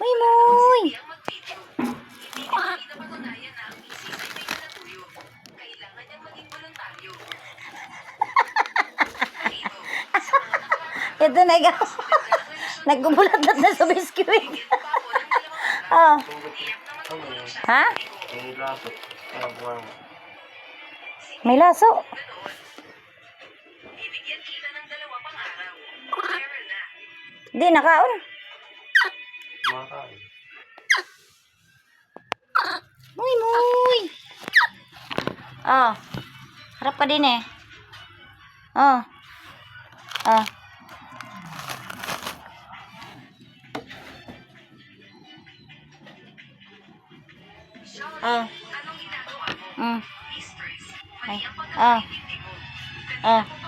Uy, Moy! Ito na ikaw. Nagbubulat-lat na sa biskuit. Oh. Ha? May laso. Di, nakaon. Muy, muy. Oh. Harap ka din eh. Oh. Oh. Oh. Mm. Ay. Oh. Oh.